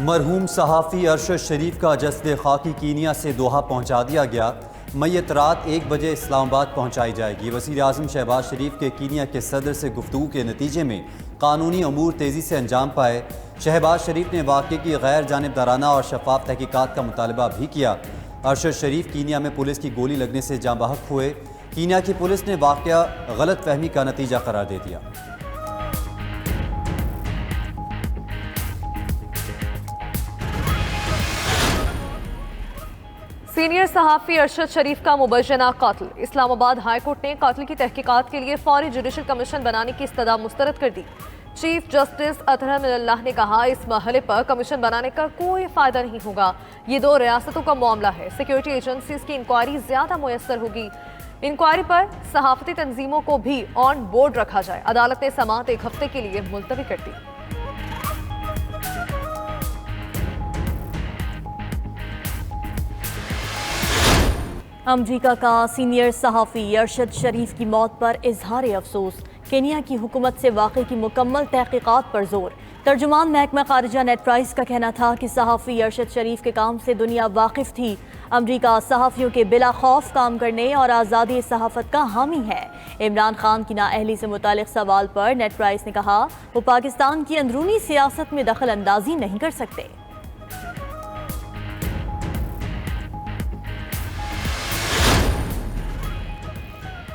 मरहूम सहाफ़ी अरशद शरीफ का जस्द खाकी कीनिया से दोहा पहुँचा दिया गया। मैयत रात 1 बजे इस्लामाबाद पहुँचाई जाएगी। वज़ीर आज़म शहबाज शरीफ के कीनिया के सदर से गुफ्तगू के नतीजे में कानूनी अमूर तेज़ी से अंजाम पाए। शहबाज शरीफ ने वाक़े की गैर जानिबदाराना और शफाफ तहकीकात का मुतालबा भी किया। अरशद शरीफ कीनिया में पुलिस की गोली लगने से जाँ बहक हुए। कीनिया की पुलिस ने वाक़या गलत फहमी का नतीजा करार दे दिया। सीनियर सहाफ़ी अरशद शरीफ का मुबैना कातिल। इस्लामाबाद हाई कोर्ट ने कातिल की तहकीकात के लिए फौरी जुडिशल कमीशन बनाने की इस्तदा मुस्तरद कर दी। चीफ जस्टिस अतहर मिनल्लाह ने कहा, इस मरहले पर कमीशन बनाने का कोई फायदा नहीं होगा। ये 2 रियासतों का मामला है। सिक्योरिटी एजेंसीज की इंक्वायरी ज्यादा मुयस्सर होगी। इंक्वायरी पर सहाफती तंजीमों को भी ऑन बोर्ड रखा जाए। अदालत ने समाअत 1 हफ्ते के लिए मुलतवी कर दी। अमरीका का सीनियर सहाफ़ी अरशद शरीफ की मौत पर इजहार अफसोस। केनिया की हुकूमत से वाक़े की मुकम्मल तहकीकात पर जोर। तर्जुमान महकमा खारिजा नेड प्राइस का कहना था कि सहाफ़ी अरशद शरीफ के काम से दुनिया वाकिफ़ थी। अमरीका सहाफ़ियों के बिला खौफ काम करने और आज़ादी सहाफ़त का हामी है। इमरान खान की नाअहली से मुतालिक सवाल पर नेड प्राइस ने कहा, वो पाकिस्तान की अंदरूनी सियासत में दखल अंदाजी नहीं कर सकते।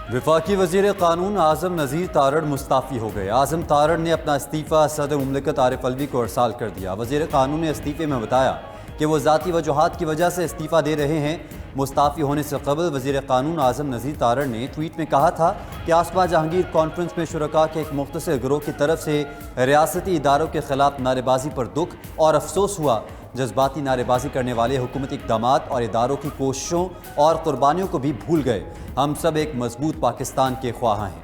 वफाकी वज़ीर क़ानून आज़म नज़ीर तारड़ मुस्ताफ़ी हो गए। आज़म तारड़ ने अपना इस्तीफ़ा सदर मुमलिकत आरिफ अलवी को अरसाल कर दिया। वज़ीर क़ानून ने इस्तीफ़े में बताया कि वो ज़ाती वजूहात की वजह से इस्तीफ़ा दे रहे हैं। मुस्ताफ़ी होने से कबल वज़ीर क़ानून आज़म नज़ीर तारड़ ने ट्वीट में कहा था कि आसपा जहांगीर कॉन्फ्रेंस में शुरका के एक मुख्तसर गिरोह की तरफ से रियासती इदारों के ख़िलाफ़ नारेबाजी पर दुख और अफसोस हुआ। जज्बाती नारेबाजी करने वाले हुकूमती इक़दामात और इदारों की कोशिशों और कुर्बानियों को भी भूल गए। हम सब एक मजबूत पाकिस्तान के ख्वाहा हैं।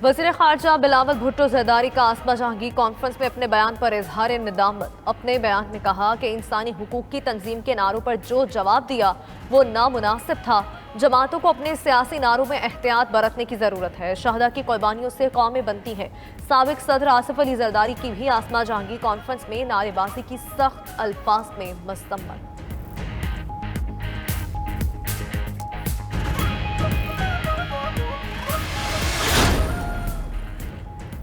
वज़ीर ख़ारजा बिलावल भुट्टो ज़रदारी का आसमा जहांगीर कॉन्फ्रेंस में अपने बयान पर इजहार निदामत। अपने बयान में कहा कि इंसानी हुकूक की तंजीम के नारों पर जो जवाब दिया वो नामुनासिब था। जमातों को अपने सियासी नारों में एहतियात बरतने की ज़रूरत है। शहदा की कुर्बानियों से कौमें बनती हैं। साबिक सदर आसिफ अली जरदारी की भी आसमा जहांगीर कॉन्फ्रेंस में नारेबाजी की सख्त अल्फाज में मज़म्मत।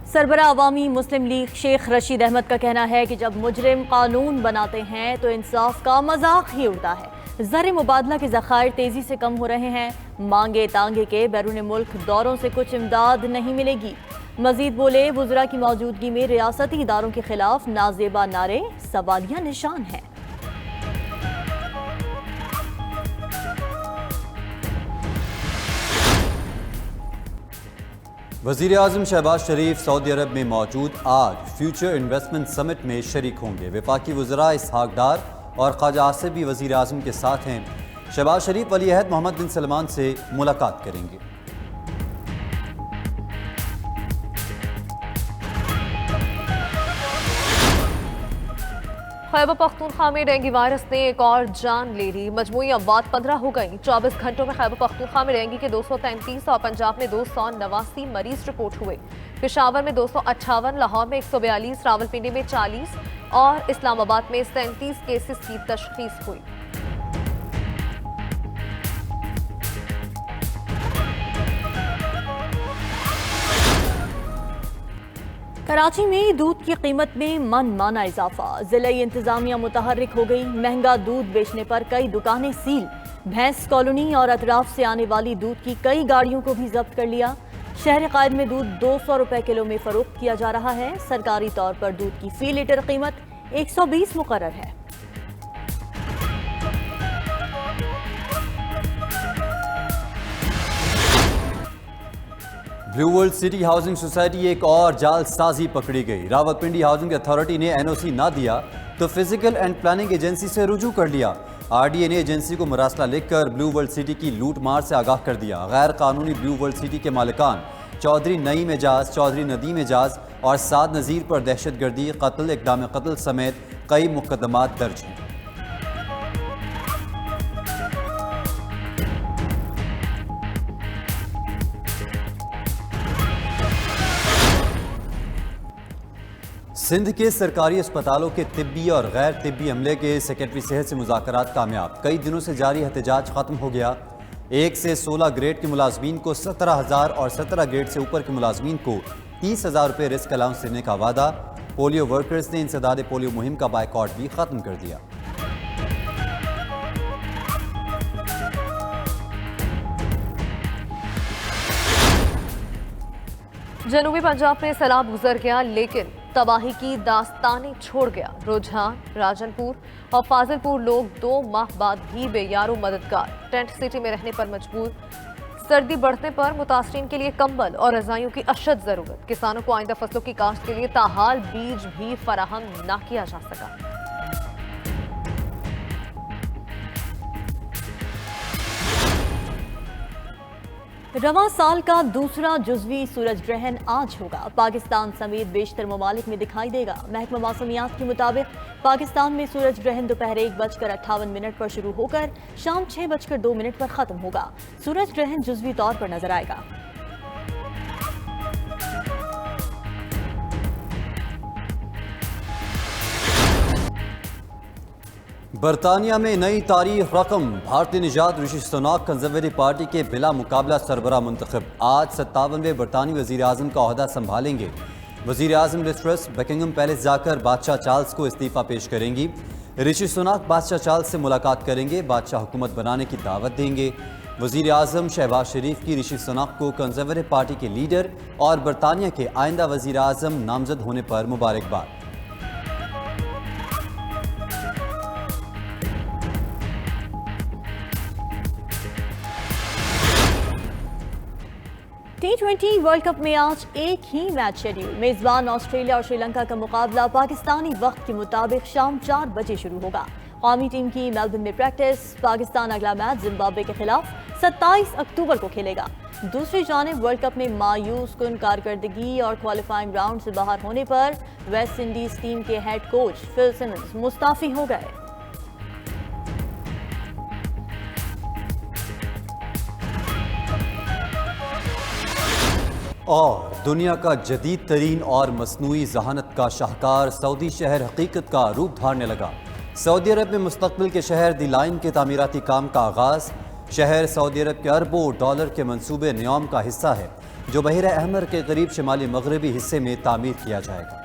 सरबरा अवामी मुस्लिम लीग शेख रशीद अहमद का कहना है कि जब मुजरिम कानून बनाते हैं तो इंसाफ का मजाक ही उड़ता है। ज़र मुबादला के ज़खायर तेज़ी से कम हो रहे हैं। मांगे तांगे के बैरून मुल्क दौरों से कुछ इमदाद नहीं मिलेगी। मजीद बोले, वुज़रा की मौजूदगी में रियासती इदारों के खिलाफ नाजेबा नारे सवालिया निशान हैं। वज़ीर आज़म शहबाज शरीफ सऊदी अरब में मौजूद आज फ्यूचर इन्वेस्टमेंट समिट में शरीक होंगे। वफाकी वज़रा इसहाक डार और ख्वाजा आसिफ भी वज़ीर आज़म के साथ हैं। शहबाज शरीफ वली अहद मोहम्मद बिन सलमान से मुलाकात करेंगे। खैबर पख्तूनख्वा में डेंगू वायरस ने एक और जान ले ली। मजमूई अमवात 15 हो गई। 24 घंटों में खैबर पख्तूनख्वा में डेंगू के 233 और पंजाब में 289 मरीज रिपोर्ट हुए। पेशावर में 258, लाहौर में 142, रावलपिंडी में 40 और इस्लामाबाद में 37 केसेस की तशखीस हुई। कराची में दूध की कीमत में मनमाना इजाफा। जिले इंतजामिया मुतहर्रिक हो गई। महंगा दूध बेचने पर कई दुकानें सील। भैंस कॉलोनी और अतराफ से आने वाली दूध की कई गाड़ियों को भी जब्त कर लिया। शहर कायद में दूध 200 रुपए किलो में फरोख्त किया जा रहा है। सरकारी तौर पर दूध की फी लीटर कीमत 120 मुकर्रर है। Blue world city housing society एक और जालसाजी पकड़ी गई। रावलपिंडी हाउसिंग अथॉरिटी ने एनओसी ना दिया तो फिजिकल एंड प्लानिंग एजेंसी से रुजू कर लिया। आरडीए ने एजेंसी को मरासला लिखकर ब्लू वर्ल्ड सिटी की लूट मार से आगाह कर दिया। गैर कानूनी ब्लू वर्ल्ड सिटी के मालिकान चौधरी नईम एजाज, चौधरी नदीम एजाज और साद नज़ीर पर दहशतगर्दी, कत्ल, इक़दाम कत्ल समेत कई मुकदमात दर्ज हैं। सिंध के सरकारी अस्पतालों के तिब्बी और गैर तिब्बी अमले के सेक्रेटरी सेहत से मुज़ाकरात कामयाब। कई दिनों से जारी एहतजाज खत्म हो गया। 1 से 16 ग्रेड के मुलाजमीन को 17,000 और 17 ग्रेड से ऊपर के मुलाजमीन को 30,000 रुपये रिस्क अलाउंस देने का वादा। पोलियो वर्कर्स ने इंसदाद पोलियो मुहिम का बायकॉट भी खत्म कर दिया। जनूबी पंजाब में सैलाब गुजर गया, लेकिन तबाही की दास्तानें छोड़ गया। रुझान, राजनपुर और फाजिलपुर लोग 2 माह बाद भी बेयारो मददगार। टेंट सिटी में रहने पर मजबूर। सर्दी बढ़ने पर मुतासरीन के लिए कंबल और रजाइयों की अशद जरूरत। किसानों को आइंदा फसलों की काश्त के लिए ताहाल बीज भी फराहम न किया जा सका। रवां साल का दूसरा जुज़वी सूरज ग्रहण आज होगा। पाकिस्तान समेत बेशतर ममालिक में दिखाई देगा। महकमा मौसमियात के मुताबिक पाकिस्तान में सूरज ग्रहण दोपहर 1:58 पर शुरू होकर शाम 6:02 पर ख़त्म होगा। सूरज ग्रहण जुज़वी तौर पर नजर आएगा। बरतानिया में नई तारीख रकम। भारतीय निजात ऋषि सुनाक कंजरवेटिव पार्टी के बिला मुकाबला सरबरा मुंतखब। आज 57वें बरतानी वज़ीर आज़म का ओहदा संभालेंगे। वज़ीर आज़म लिज़ ट्रस बकिंगम पैलेस जाकर बादशाह चार्ल्स को इस्तीफ़ा पेश करेंगी। ऋषि सुनाक बादशाह चार्ल्स से मुलाकात करेंगे, बादशाह हुकूमत बनाने की दावत देंगे। वज़ीर आज़म शहबाज शरीफ की ऋषि सुनाक को कंजरवेटिव पार्टी के लीडर और बरतानिया के आइंदा वज़ीर आज़म नामजद होने पर मुबारकबाद। T20 वर्ल्ड कप में आज एक ही मैच शेड्यूल। मेजबान ऑस्ट्रेलिया और श्रीलंका का मुकाबला पाकिस्तानी वक्त के मुताबिक शाम 4 बजे शुरू होगा। कौमी टीम की मेलबर्न में प्रैक्टिस। पाकिस्तान अगला मैच जिम्बाब्वे के खिलाफ 27 अक्टूबर को खेलेगा। दूसरी जानिब वर्ल्ड कप में मायूस कुन कारकर्दगी और क्वालिफाइंग राउंड से बाहर होने पर वेस्ट इंडीज टीम के हेड कोच फिल सिमंस मुस्ताफी हो गए। और दुनिया का जदीद तरीन और मसनूई जहानत का शाहकार सऊदी शहर हकीकत का रूप धारने लगा। सऊदी अरब में मुस्तकबिल के शहर दी लाइन के तामीराती काम का आगाज। शहर सऊदी अरब के अरबों डॉलर के मंसूबे न्योम का हिस्सा है, जो बहिर अहमर के करीब शिमाली मगरबी हिस्से में तामीर किया जाएगा।